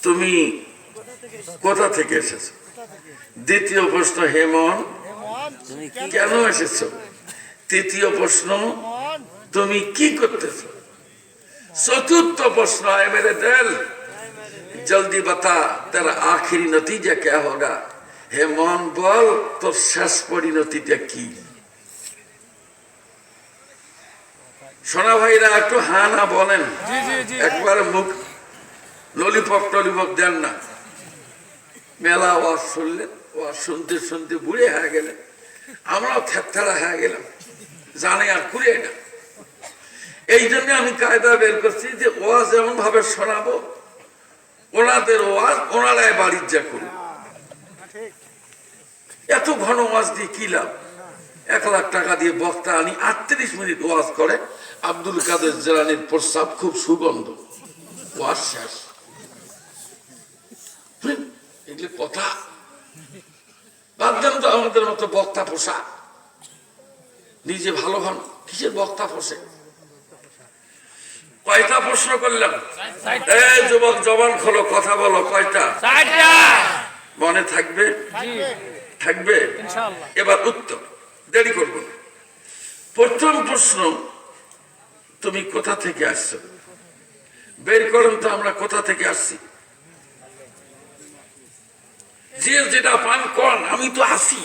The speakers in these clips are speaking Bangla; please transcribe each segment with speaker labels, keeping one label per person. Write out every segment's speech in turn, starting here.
Speaker 1: তুমি কোথা থেকে এসেছো? দ্বিতীয় প্রশ্ন, হেমন তুমি কেন এসেছো? তৃতীয় প্রশ্ন, তুমি কি করতেছো? चतुर्थ प्रश्न है मेरे दिल, जल्दी बता तेरा आखिरी नतीजा क्या होगा? हे मन बोल तो शेष परिणतिटा की? सोना भाईरा একটু হ্যাঁ না বলেন, একবার মুখ ললিপপ টলিপপ দেন না। মেলা ওয়াজ শুনলেন, ওয়াজ শুনতে শুনতে বুড়ে হয়ে গেলেন, আমরাও থেতথেড়া হয়ে গেলাম, জানে আর কুড়িয়ে না। এই জন্য আমি কায়দা বের করছি যে ওয়াজ এমন ভাবে শোনাবো, ওনাদের ওয়াজ ওনারাই বাড়ির যা করুন। এত ঘন ওয়াজ দিয়ে কি লাভ? 1 লাখ টাকা দিয়ে বক্তা আনি, 38 মিনিট ওয়াজ করে, আব্দুল কাদের জিলানীর প্রস্রাব খুব সুগন্ধ, ওয়াজ শেষ। এগুলি কথা বাদ দেন তো, আমাদের মতো বক্তা পোষা, নিজে ভালো হন, কিসের বক্তা পোষে? কয়টা প্রশ্ন করলাম? এই যুবক জবান খোলো, কথা বলো, কয়টা? মনে থাকবে? থাকবে। এবার উত্তর, দেরি করবো না। প্রথম প্রশ্ন, তুমি কোথা থেকে আসছো? বের করেন তো আমরা কোথা থেকে আসছি। যে যেটা পান কন, আমি তো আসি,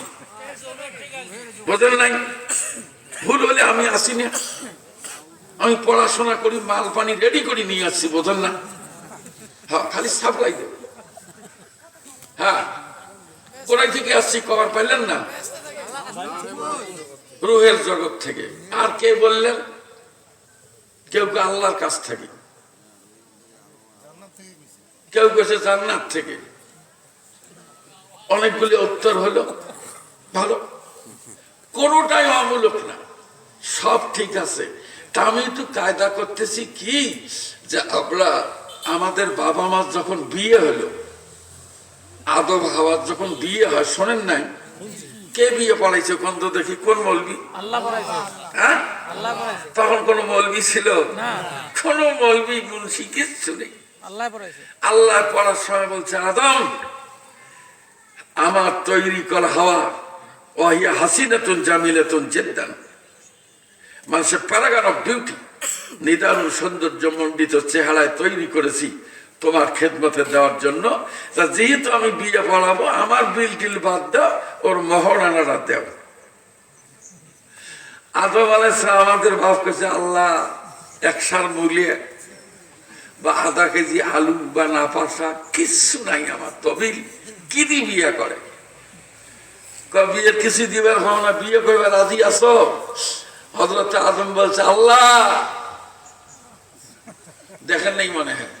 Speaker 1: বোঝেন নাই? ভুল হলে আমি আসি না, আমি পড়াশোনা করি, মাল পানি রেডি করে নিয়ে আসছি, বোঝেন না? হ্যাঁ, খালি সাপ্লাই দেব। হ্যাঁ, কোথায় থেকে আসছি কবার পাইলেন না? রুহের জগৎ থেকে। আর কে বললেন? কেউ কেউ আল্লাহর কাছ থেকে, কেউ কেছে জান্নাত থেকে। অনেকগুলি উত্তর হলো, ভালো, কোনটাই অমূলক না, সব ঠিক আছে। তা আমি একটু কায়দা করতেছি কি, যে আমরা আমাদের বাবা মা যখন বিয়ে হলো, আদম হাওয়ার যখন বিয়ে হয়, শোনেন নাই? কে বিয়ে পড়াইছে কোন তো দেখি, কোন মৌলবি? হ্যাঁ, তখন কোন মৌলবি ছিল? কোন মৌলবি মুন্সি কিচ্ছু নেই, আল্লাহ পড়ার সময় বলছে, আদম আমার তৈরি করা হাওয়া ওয়াহিয়া হাসিনাতুন জামিলাতুন জিদ্দান, মানুষের প্যারাগন অফ বিউটি, নিদারুণ সৌন্দর্য মণ্ডিত চেহারায় তৈরি করেছি তোমার খেদমতে দেওয়ার জন্য। তা যেহেতু আমি বিয়ে পড়াবো, আমার বিল টিল বাদ দাও, ওর মহরানাটা দেও। আদম আলাইহিস সালাম আমাদের বাপ কাছে, আল্লাহ 1 সার মূল্যে বা আধা কেজি আলু বা নাপাসা কিচ্ছু নাই আমার, তবিল কি দিয়ে বিয়ে করে? বিয়ের কিছু দিবার হয় না, বিয়ে করবে রাজি আছো? হযরত আদম বলছে, আল্লাহ দেখেন নাই মনে হয়,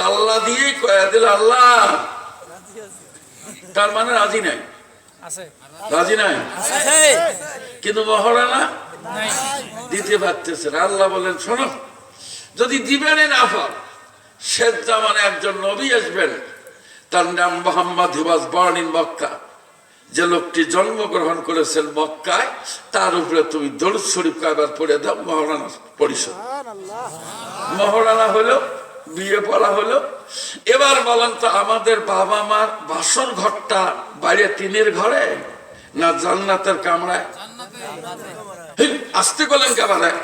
Speaker 1: আল্লাহ দিয়ে কয়া দিল, আল্লাহ, তার মানে রাজি নাই, রাজি নাই, কিন্তু মহারানা দিতে পারতেছে না। আল্লাহ বলেন, শোনো, যদি দিবেন না পার, শেষ জামানে একজন নবী আসবেন, তার নাম মুহাম্মদ, হি ওয়াজ বর্ন ইন মক্কা। যে লোকটি জন্মগ্রহণ করেছেন মক্কায়, তার উপরে তুমি দরুদ শরীফ কয়বার পড়ে দাও, মহারানা পরিষদ। মহারানা হলো, বিয়ে পড়া হলো। এবার বলেন তো, আমাদের বাবা মার বাসর ঘরটা বাইরে টিনের ঘরে না জান্নাতের কামরায়? আসতে বলেন কামরায়,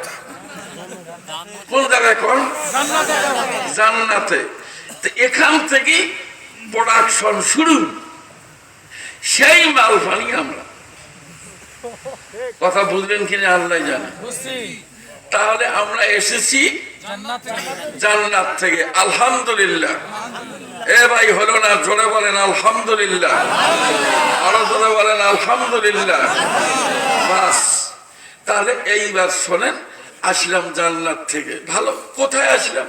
Speaker 1: কোন জায়গায়? কোন জান্নাতে। এখান থেকে প্রোডাকশন শুরু, সেই মাল পানি আমরা। কথা বুঝলেন কিনা আল্লাহ জানে। তাহলে আমরা এসেছি জান্নাত থেকে, আলহামদুলিল্লাহ। এ ভাই হলো না, জোরে বলেন আলহামদুলিল্লাহ, আরো জোরে বলেন আলহামদুলিল্লাহ। বাস, তাহলে এইবার শোনেন, আসলাম জান্নাত থেকে। ভালো, কোথায় আসলাম?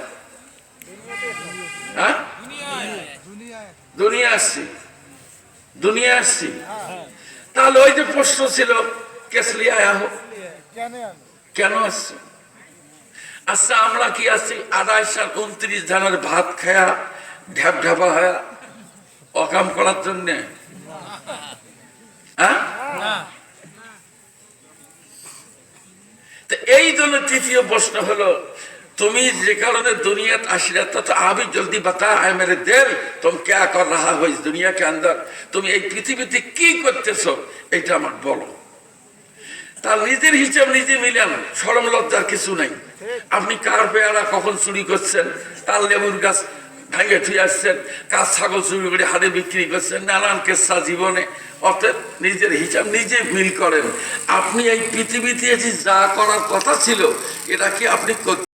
Speaker 1: হ্যাঁ, দুনিয়া আসছি, দুনিয়া আসছি। তাহলে ওই যে প্রশ্ন ছিল, কেসলি আয়া হো, কেন আসছে? আচ্ছা, আমরা কি আছি 28 সাল 29 ধানের ভাত খায়া ঢ্যাপ ঢাপা হয়ে অকাম করার জন্য? হ্যাঁ, এই জন্য তৃতীয় প্রশ্ন হলো, तुम्ही जे कारण दुनिया आशी रहता तो अभी जल्दी बता है मेरे दिल तुम क्या कर रहा हो इस दुनिया के अंदर তুমি এই পৃথিবীতে কি করতেছো এটা আমাকে বলো তার নিজের হিসাব নিজে মিলান শরম লজ্জার কিছু নাই আপনি কার পেয়ারা কখন চুরি করছেন তার লেবুর গাছ ভাঙে থুয়ে আসছেন কার ছাগল চুরি করে হাটে বিক্রি করছেন নানান কেসা জীবনে অতএব নিজের হিসাব নিজে মিল করেন আপনি এই পৃথিবীতে যা করার কথা ছিল এটা কি আপনি